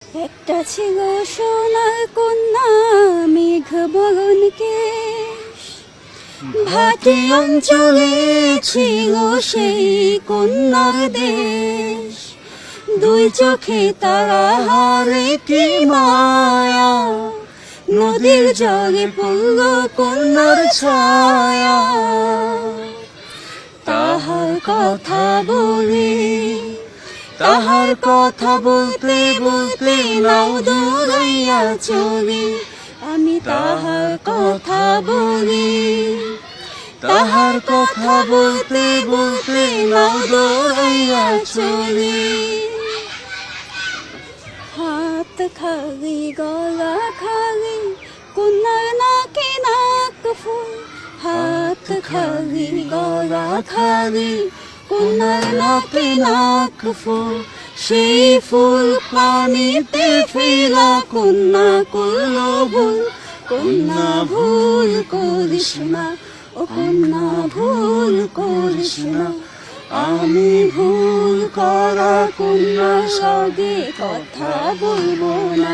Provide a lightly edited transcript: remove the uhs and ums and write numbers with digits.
একটা ছিল সোনার কন্যা মেঘ বরণ কেশ, ভাটি অঞ্চলে ছিল সেই কন্যার দেশ। দুই চোখে তারা হারে কি মায়া, নদীর জলে পড়ল কন্যার ছায়া। তাহার কথা বলি, তাহার কথা বলতে বলতে নাও দৌড়াইয়া চলি। আমি তাহার কথা বলি, তাহার কথা বলতে বলতে নাও দৌড়াইয়া চলি। হাত খালি গলা খালি কন্যার নাকে নাক ফুল। হাত খালি গলা খালি কন্যার নাকে নাক ফুল। সেই ফুল পানিতে ফেলা কন্যা করল ভুল। কন্যা ভুল করিস না, ও কন্যা ভুল করিস না। আমি ভুল করা কন্যার সঙ্গে কথা বলবো না।